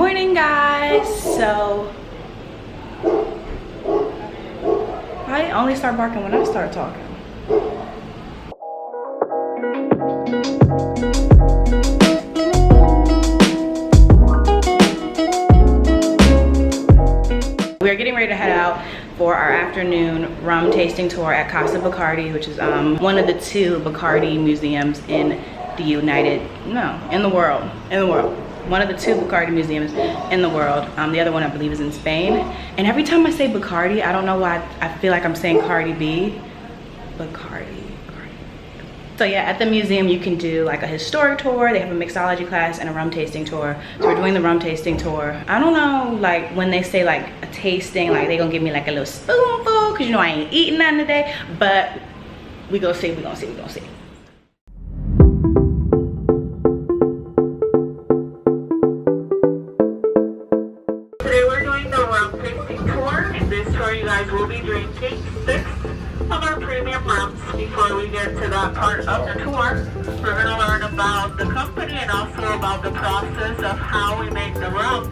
morning, guys. So I only start barking when I start talking. We are getting ready to head out for our afternoon rum tasting tour at Casa Bacardi, which is one of the 2 Bacardi museums in the world. One of the 2 Bacardi museums in the world. The other one, I believe, is in Spain. And every time I say Bacardi, I don't know why I feel like I'm saying Cardi B. Bacardi. So yeah, at the museum you can do like a historic tour. They have a mixology class and a rum tasting tour. So we're doing the rum tasting tour. I don't know, like when they say like a tasting, like they gonna give me like a little spoonful, cause you know I ain't eating nothing today. But we gonna see. Today we're doing the rum tasting tour. In this tour you guys will be drinking 6 of our premium rums. Before we get to that part of the tour, we're going to learn about the company and also about the process of how we make the rum.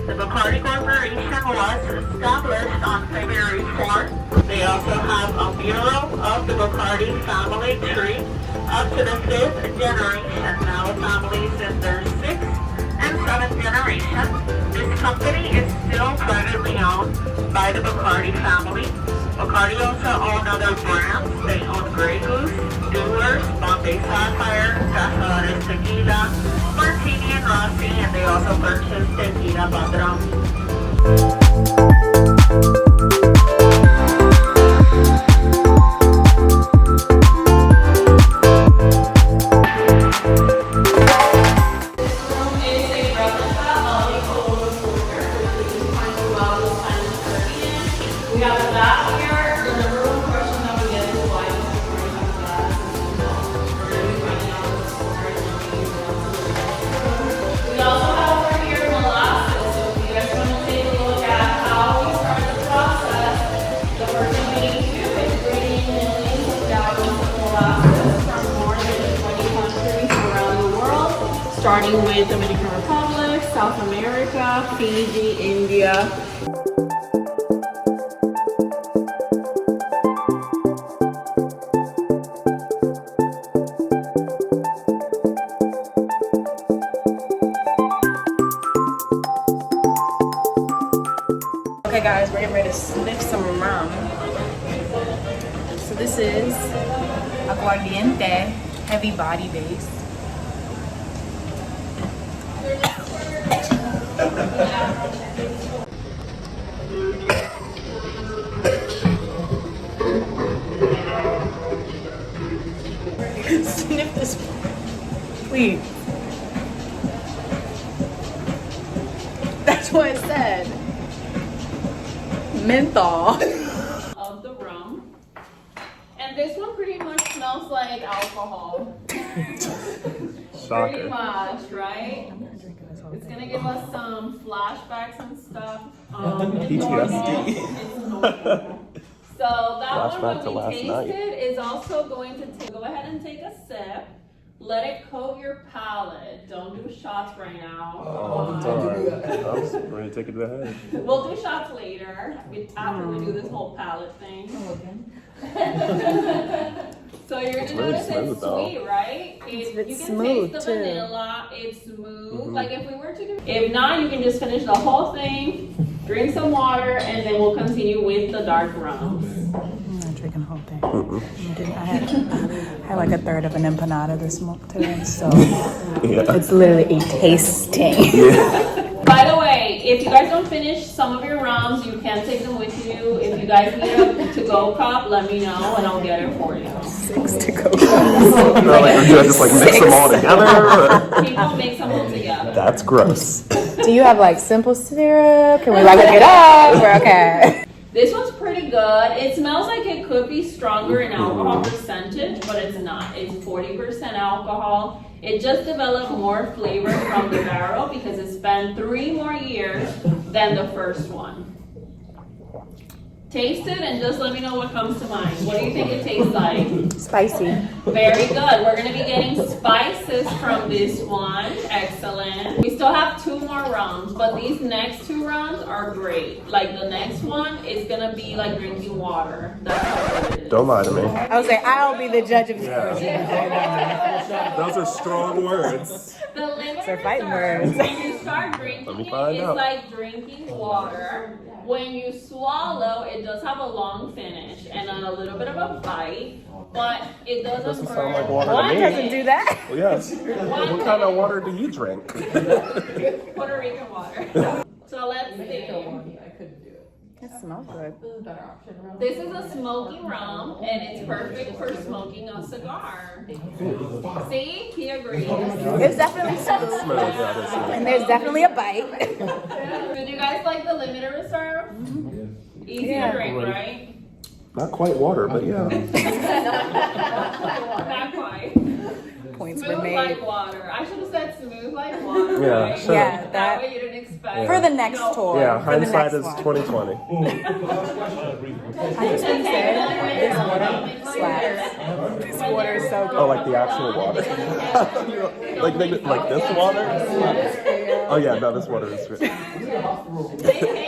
The Bacardi Corporation was established on February 4th. They also have a mural of the Bacardi family tree up to the 5th generation. Now the family's in their 6th and 7th generation. This company is still privately owned by the Bacardi family. Bacardi also own other brands. They own Grey Goose, Doers, Bombay Sapphire, Cazadores Tequila, Martini and Rossi, and they also purchased Tequila Padron. Starting with Dominican Republic, South America, Fiji, India. Okay guys, we're getting ready to sniff some rum. So this is aguardiente, heavy body base. Sniff this, please. That's what it said. Menthol. Of the rum. And this one pretty much smells like alcohol. Pretty much, right? It's gonna give us some flashbacks and stuff. PTSD. So that Flashback to one, when last we night. taste it, is also going to go ahead and take a sip. Let it coat your palate. Don't do shots right now. Oh, it's alright. I'm ready to take it to the head. We'll do shots later after we do this whole palate thing. So you're gonna really notice smooth, it's though. sweet, right? You can smooth, taste the too. vanilla. It's smooth. Like if we were to do, if not, you can just finish the whole thing, drink some water, and then we'll continue with the dark rums. I'm not drinking the whole thing. I had like a third of an empanada today, so it's literally a tasting. By the way, if you guys don't finish some of your rums, you can take them with you. If you guys need a to-go cup, let me know and I'll get it for you. 6 to go. No, like, are you gonna just like mix them all together? People mix them all together. That's gross. Do you have like simple syrup? Can we like look it up? We're okay. This one's pretty good. It smells like it could be stronger in alcohol percentage, but it's not. It's 40% alcohol. It just developed more flavor from the barrel because it spent 3 more years than the first one. Taste it and just let me know what comes to mind. What do you think it tastes like? Spicy. Very good. We're gonna be getting spices from this one. Excellent. We still have 2 more rounds, but these next 2 rounds are great. Like the next one is gonna be like drinking water. That's how good it is. Don't lie to me. I was like, I'll be the judge of this. Those are strong words. The limiter They're fighting words. when you start drinking Let me it, find it's out. like drinking water. When you swallow, it does have a long finish and then a little bit of a bite, but it doesn't Doesn't burn. sound like water to Juan me. doesn't do that. Well, yes. What kind of water do you drink? Puerto Rican water. So let's see. It smells good. This is a smoky rum, and it's perfect for smoking a cigar. See, he agrees. It's definitely smooth. Smells that is it. And there's definitely a bite. Did you guys like the limited reserve? Easy Yeah. to drink, right? Not quite water, but yeah. Not quite. Points were Smooth made. like water. I should have said smooth like water. Yeah, right? sure. Yeah, That that way you didn't expect. for the next No. tour. Yeah, for the hindsight next is one. 2020. I just want to say this water slaps. This water is so good. Oh, like the actual water. like this water? Oh yeah, no, this water is.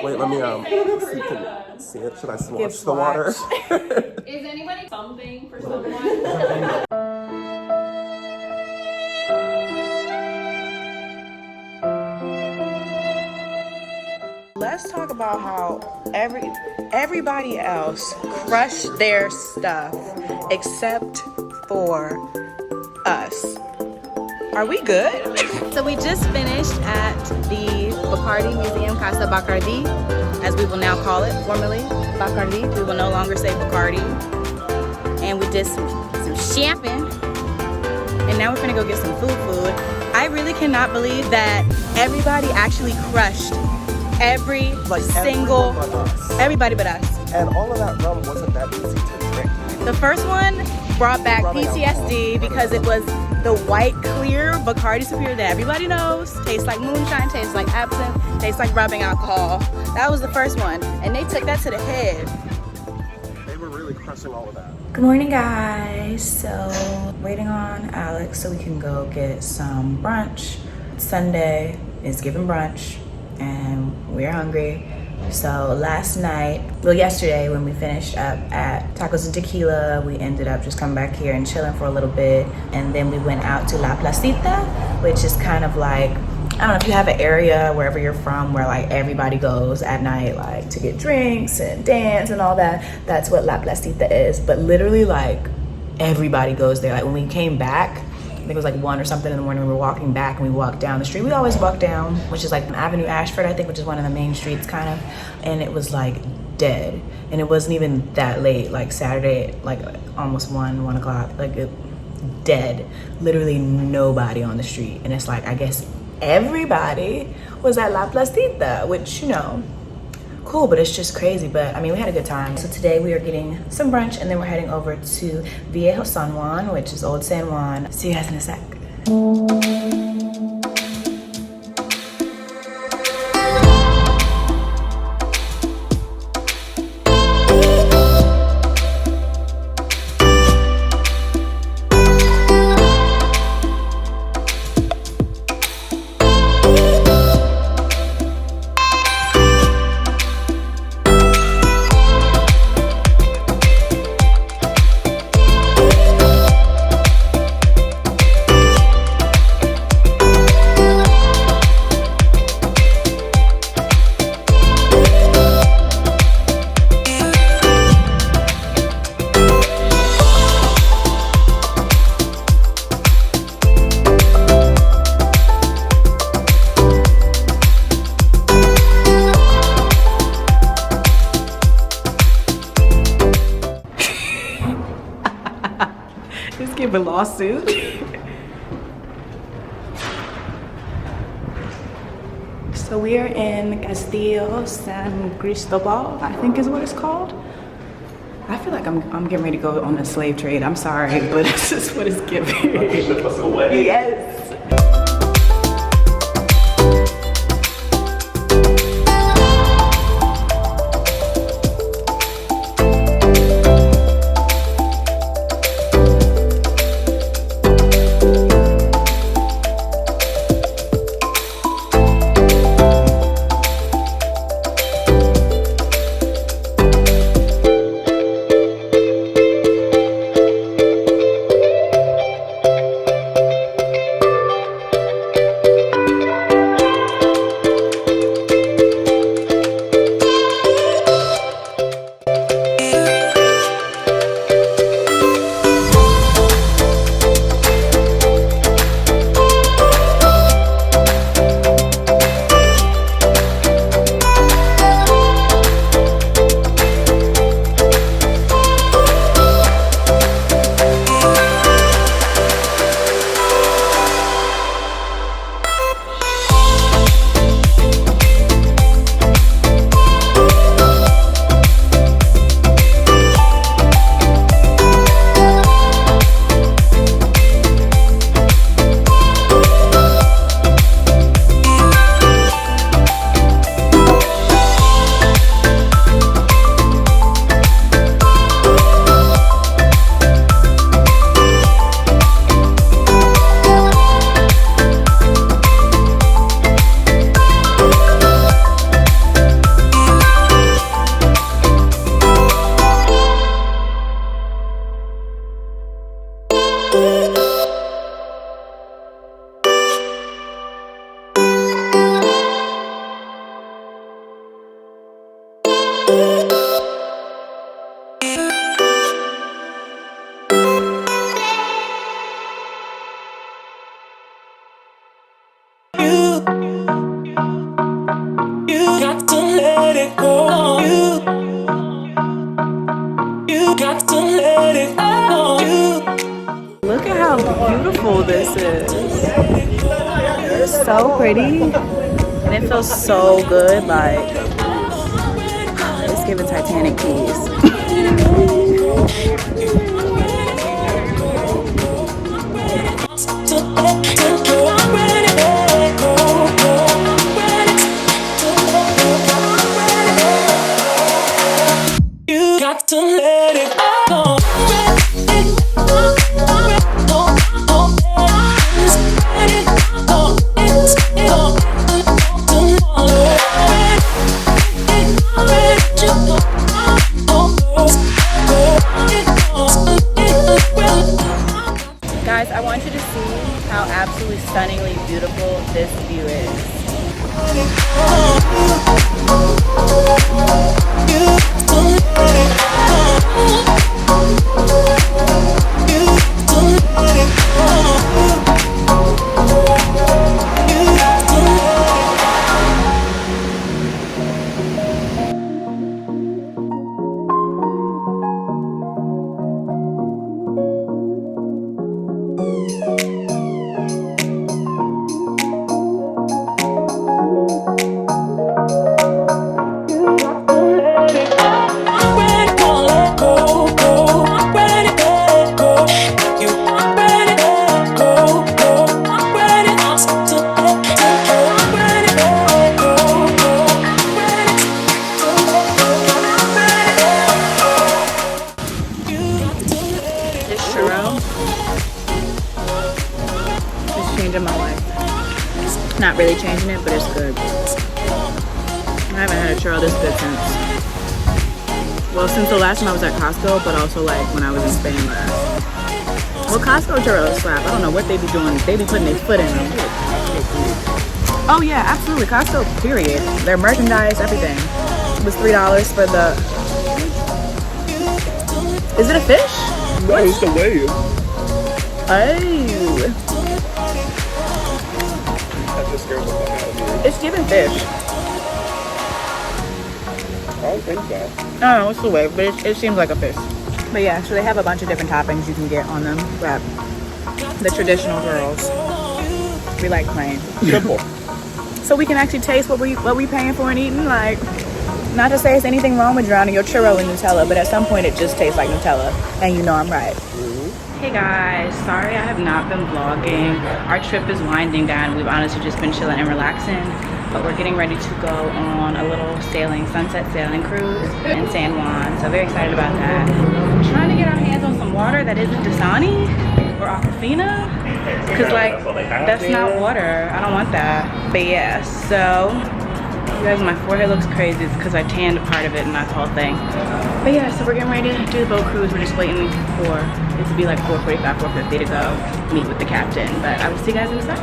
Wait, let me see, see it. Should I swatch the water? Is anybody something for someone? Let's talk about how everybody else crushed their stuff except for us. Are we good? So we just finished at the Bacardi Museum, Casa Bacardi, as we will now call it formally, Bacardi. We will no longer say Bacardi. And we did some champagne. And now we're gonna go get some food. I really cannot believe that everybody actually crushed every single, everybody but us. And all of that rum wasn't that easy to drink. The first one brought back PTSD because it was the white, clear Bacardi Superior that everybody knows. Tastes like moonshine, tastes like absinthe, tastes like rubbing alcohol. That was the first one. And they took that to the head. They were really crushing all of that. Good morning, guys. So, waiting on Alex so we can go get some brunch. Sunday is giving brunch and we're hungry. So yesterday when we finished up at Tacos and Tequila, we ended up just coming back here and chilling for a little bit. And then we went out to La Placita, which is kind of like, I don't know if you have an area wherever you're from where like everybody goes at night like to get drinks and dance and all that. That's what La Placita is. But literally like everybody goes there. Like when we came back, I think it was like 1 or something in the morning, we were walking back and we walked down the street. We always walk down, which is like Avenue Ashford, I think, which is one of the main streets kind of. And it was like dead. And it wasn't even that late, like Saturday, like almost 1 o'clock, like dead. Literally nobody on the street. And it's like, I guess everybody was at La Placita, which, you know, cool, but it's just crazy. But I mean, we had a good time. So today we are getting some brunch and then we're heading over to Viejo San Juan, which is Old San Juan. See you guys in a sec. Just give a lawsuit. So we are in Castillo San Cristobal, I think is what it's called. I feel like I'm getting ready to go on a slave trade. I'm sorry, but this is what it's giving. Ship us away. Yes. got to let it go. You got to let it go. Look at how beautiful this is. It's so pretty. And it feels so good, like it's giving Titanic keys. You got to let it go. Guys, I want you to see how absolutely stunningly beautiful this view is. Changing my life. Not really changing it, but it's good. I haven't had a churro this good since the last time I was at Costco, but also like when I was in Spain last. Well, Costco churros slap. I don't know what they be doing. They be putting their foot in them. Oh yeah, absolutely. Costco, period. Their merchandise, everything. It was $3 for the... Is it a fish? No, it's the wave. Oh. It's giving fish. I don't think so. Oh, it's the wave, but it seems like a fish. But yeah, so they have a bunch of different toppings you can get on them. But the traditional girls, we like plain. Simple. So we can actually taste what we paying for and eating. Like, not to say it's anything wrong with drowning your churro in Nutella, but at some point it just tastes like Nutella, and you know I'm right. Hey guys, sorry I have not been vlogging. Our trip is winding down. We've honestly just been chilling and relaxing, but we're getting ready to go on a little sunset sailing cruise in San Juan. So very excited about that. I'm trying to get our hands on some water that isn't Dasani or Aquafina, because like that's not water. I don't want that. But yeah, so you guys, my forehead looks crazy. It's because I tanned a part of it and that's the whole thing. But yeah, so we're getting ready to do the boat cruise. We're just waiting for it to be like 4:45, 4:50 to go meet with the captain. But I will see you guys in a sec.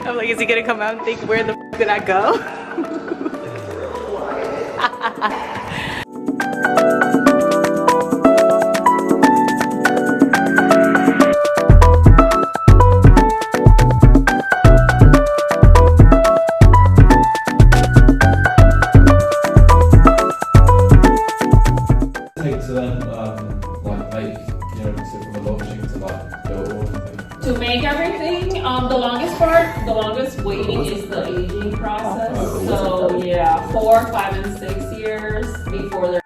I'm like, is he gonna come out and think, where the f did I go? To make everything, the longest waiting is the aging process. So yeah, 4, 5, and 6 years before they're.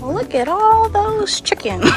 Look at all those chickens.